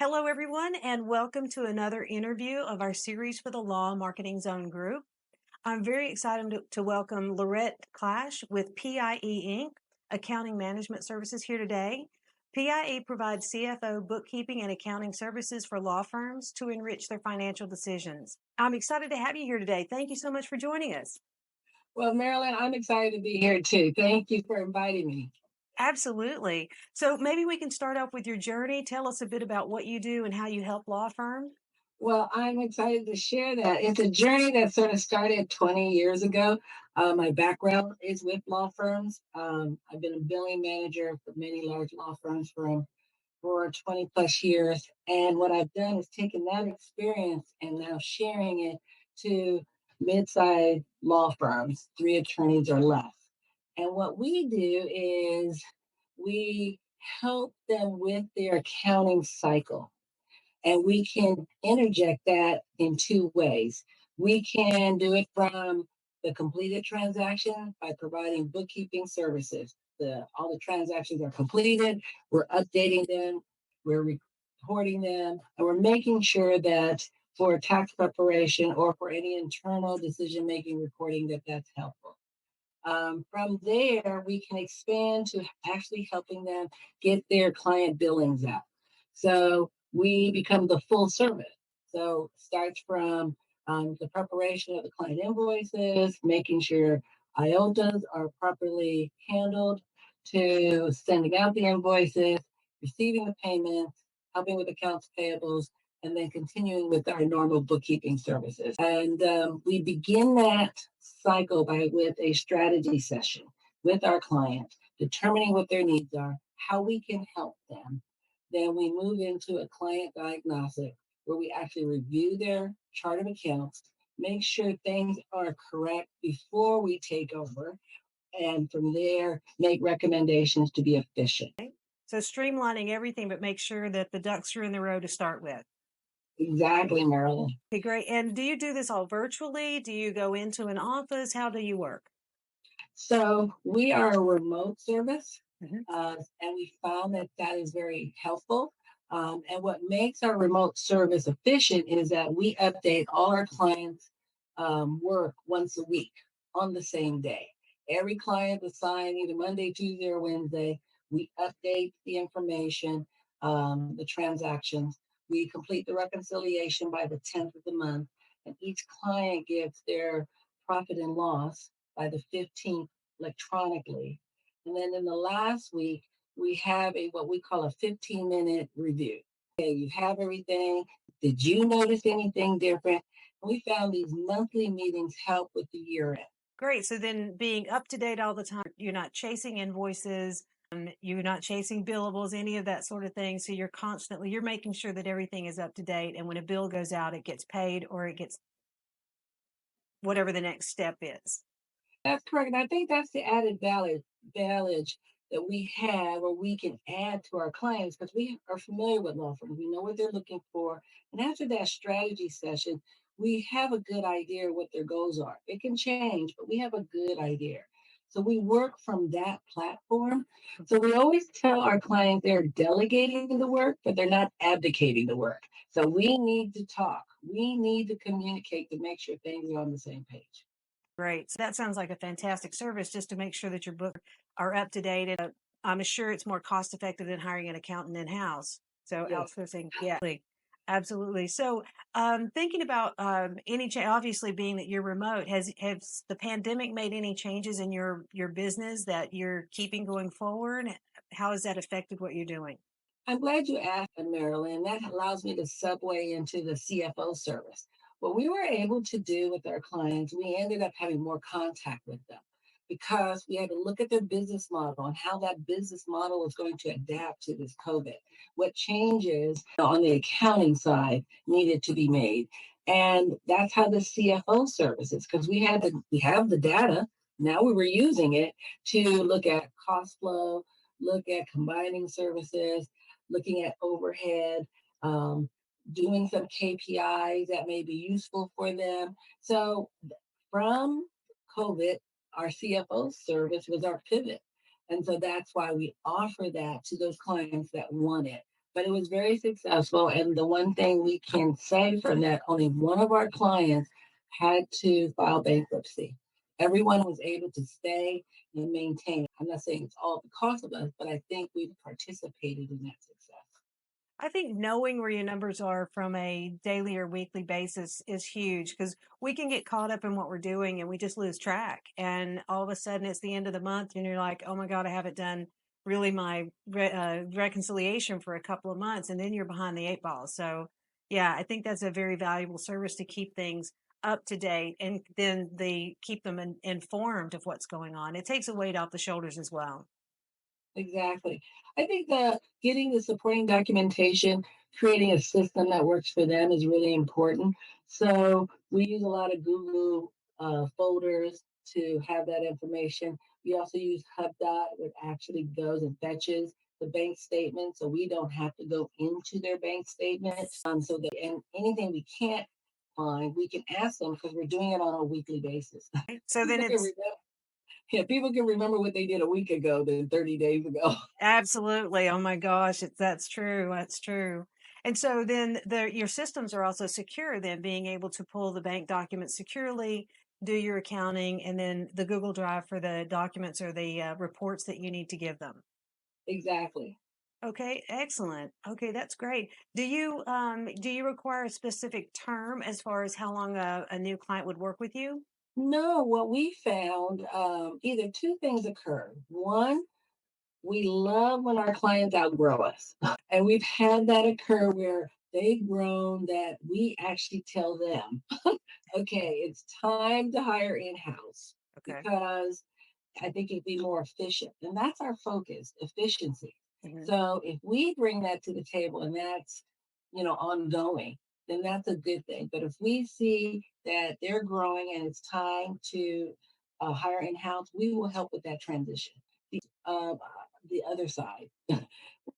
Hello, everyone, and welcome to another interview of our series for the Law Marketing Zone Group. I'm very excited to welcome Laurette Clash with PIE Inc., Accounting Management Services here today. PIE provides CFO bookkeeping and accounting services for law firms to enrich their financial decisions. I'm excited to have you here today. Thank you so much for joining us. Well, Marilyn, I'm excited to be here too. Thank you for inviting me. Absolutely. So maybe we can start off with your journey. Tell us a bit about what you do and how you help law firms. Well, I'm excited to share that. It's a journey that sort of started 20 years ago. My background is with law firms. I've been a billing manager for many large law firms for 20 plus years. And what I've done is taken that experience and now sharing it to mid-sized law firms, 3 attorneys or less. And what we do is we help them with their accounting cycle. And we can interject that in two ways. We can do it from the completed transaction by providing bookkeeping services. All the transactions are completed, we're updating them, we're reporting them, and we're making sure that for tax preparation or for any internal decision making reporting that's helpful. From there, we can expand to actually helping them get their client billings out. So we become the full service. So it starts from the preparation of the client invoices, making sure IOTAs are properly handled, to sending out the invoices, receiving the payments, helping with accounts payables, and then continuing with our normal bookkeeping services. And we begin that cycle with a strategy session with our client, determining what their needs are, how we can help them. Then we move into a client diagnostic where we actually review their chart of accounts, make sure things are correct before we take over, and from there, make recommendations to be efficient. So streamlining everything, but make sure that the ducks are in the row to start with. Exactly, Marilyn. Okay, great. And do you do this all virtually? Do you go into an office? How do you work? So we are a remote service, Mhm. and we found that is very helpful. And what makes our remote service efficient is that we update all our clients' work once a week on the same day. Every client assigned either Monday, Tuesday, or Wednesday. We update the information, the transactions. We complete the reconciliation by the 10th of the month, and each client gives their profit and loss by the 15th electronically. And then in the last week, we have what we call a 15-minute review. Okay, you have everything. Did you notice anything different? And we found these monthly meetings help with the year end. Great. So then being up to date all the time, you're not chasing invoices, you're not chasing billables, any of that sort of thing. So you're making sure that everything is up to date. And when a bill goes out, it gets paid or it gets whatever the next step is. That's correct. And I think that's the added value that we have or we can add to our clients because we are familiar with law firms. We know what they're looking for. And after that strategy session, we have a good idea what their goals are. It can change, but we have a good idea. So we work from that platform. So we always tell our clients they're delegating the work, but they're not abdicating the work. So we need to talk. We need to communicate to make sure things are on the same page. Great. So that sounds like a fantastic service just to make sure that your books are up to date. And I'm sure it's more cost effective than hiring an accountant in house. So Yes. outsourcing, yeah, absolutely. So thinking about any change, obviously being that you're remote, has the pandemic made any changes in your business that you're keeping going forward? How has that affected what you're doing? I'm glad you asked, Marilyn. That allows me to segue into the CFO service. What we were able to do with our clients, we ended up having more contact with them because we had to look at their business model and how that business model is going to adapt to this COVID. What changes on the accounting side needed to be made. And that's how the CFO services, because we have the data. Now we were using it to look at cost flow, look at combining services, looking at overhead, doing some KPIs that may be useful for them. So from COVID, our CFO service was our pivot. And so that's why we offer that to those clients that want it. but it was very successful. And the one thing we can say from that, only one of our clients had to file bankruptcy. Everyone was able to stay and maintain. I'm not saying it's all because of us, but I think we participated in that success. I think knowing where your numbers are from a daily or weekly basis is huge because we can get caught up in what we're doing and we just lose track. And all of a sudden it's the end of the month and you're like, oh my God, I haven't done really my reconciliation for a couple of months. And then you're behind the eight ball. So, yeah, I think that's a very valuable service to keep things up to date and then they keep them informed of what's going on. It takes a weight off the shoulders as well. Exactly. I think that getting the supporting documentation, creating a system that works for them is really important. So we use a lot of Google folders to have that information. We also use HubDot, which actually goes and fetches the bank statement, so we don't have to go into their bank statement. So that and anything we can't find, we can ask them because we're doing it on a weekly basis. So then People can it's remember, yeah, people can remember what they did a week ago than 30 days ago. absolutely. Oh my gosh, that's true. That's true. And so then your systems are also secure, then being able to pull the bank documents securely, do your accounting, and then the Google Drive for the documents or the reports that you need to give them. Exactly. Okay, excellent. Okay, that's great. Do you require a specific term as far as how long a new client would work with you? No, what we found, either two things occur. One, we love when our clients outgrow us. And we've had that occur where they've grown that we actually tell them, okay, it's time to hire in house Okay. because I think it'd be more efficient. And that's our focus, efficiency. Hmm. So if we bring that to the table and that's, ongoing, then that's a good thing. But if we see that they're growing and it's time to hire in house, we will help with that transition. Uh, the other side,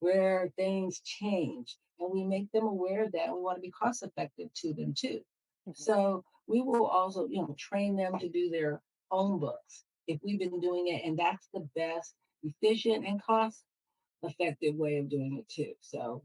where things change, and we make them aware that we want to be cost effective to them too. Hmm. So we will also, train them to do their own books if we've been doing it, and that's the best efficient and cost effective way of doing it too. So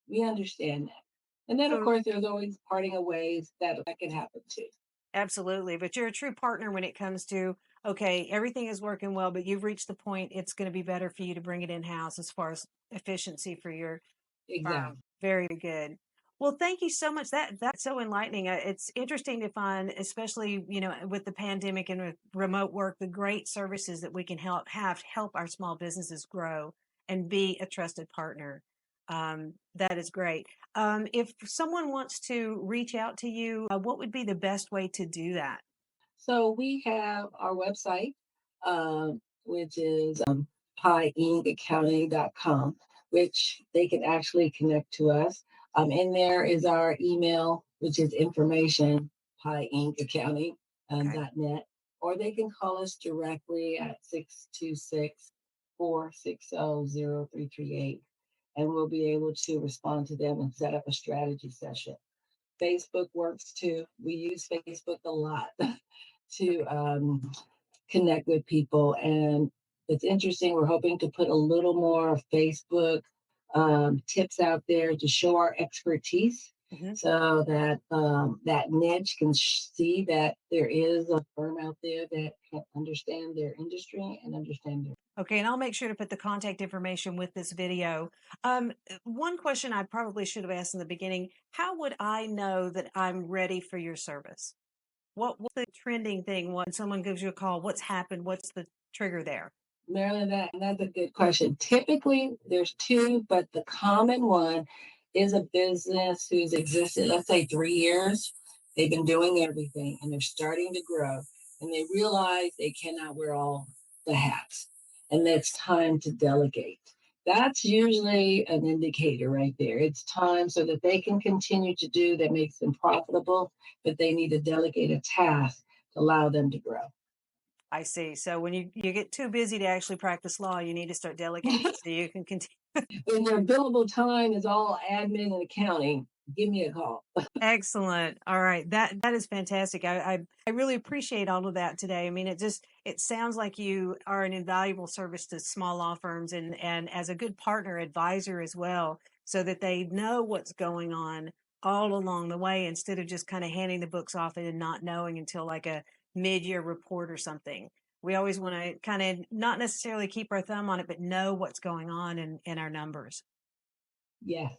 we understand that. And then of So course there's always parting of ways that can happen too. absolutely. But you're a true partner when it comes to, okay, everything is working well, but you've reached the point it's going to be better for you to bring it in house as far as efficiency for your firm. Exactly. Very good. Well, thank you so much. That's so enlightening. It's interesting to find, especially with the pandemic and with remote work, the great services that we can help our small businesses grow and be a trusted partner. That is great. If someone wants to reach out to you, what would be the best way to do that? So we have our website, which is pieinkaccounting.com, which they can actually connect to us. In there is our email, which is information, Okay. pieinkaccounting.net, or they can call us directly at 626-460-0338, and we'll be able to respond to them and set up a strategy session. Facebook works too. We use Facebook a lot to connect with people. And it's interesting. We're hoping to put a little more Facebook tips out there to show our expertise, Mhm. so that that niche can see that there is a firm out there that can understand their industry and understand their. Okay, and I'll make sure to put the contact information with this video. One question I probably should have asked in the beginning, how would I know that I'm ready for your service? What's the trending thing when someone gives you a call? What's happened? What's the trigger there? Marilyn, that's a good question. Typically, there's two, but the common one is a business who's existed, let's say 3 years. They've been doing everything and they're starting to grow, and they realize they cannot wear all the hats, and it's time to delegate. That's usually an indicator right there. It's time so that they can continue to do that makes them profitable, but they need to delegate a task to allow them to grow. I see. So when you get too busy to actually practice law, you need to start delegating so you can continue. When your billable time is all admin and accounting, give me a call. Excellent. All right. That is fantastic. I really appreciate all of that today. I mean, it sounds like you are an invaluable service to small law firms and as a good partner advisor as well. so that they know what's going on all along the way, instead of just kind of handing the books off and not knowing until like a mid-year report or something. We always want to kind of not necessarily keep our thumb on it, but know what's going on in our numbers. Yes.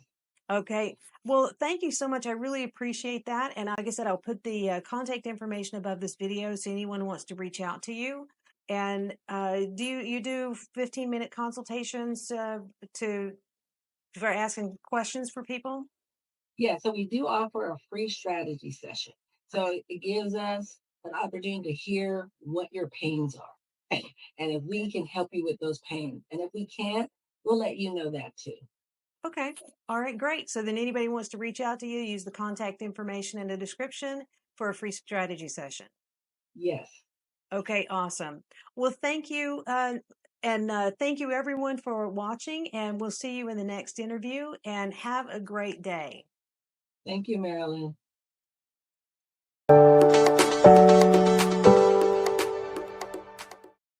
Okay. Well, thank you so much. I really appreciate that. And like I said, I'll put the contact information above this video so anyone wants to reach out to you. And do you do 15-minute consultations for asking questions for people? Yeah, so we do offer a free strategy session. So it gives us an opportunity to hear what your pains are. And if we can help you with those pains. And if we can't, we'll let you know that too. Okay. All right, great. So then anybody who wants to reach out to you, use the contact information in the description for a free strategy session. Yes. Okay, awesome. Well, thank you. And thank you everyone for watching, and we'll see you in the next interview, and have a great day. Thank you, Marilyn.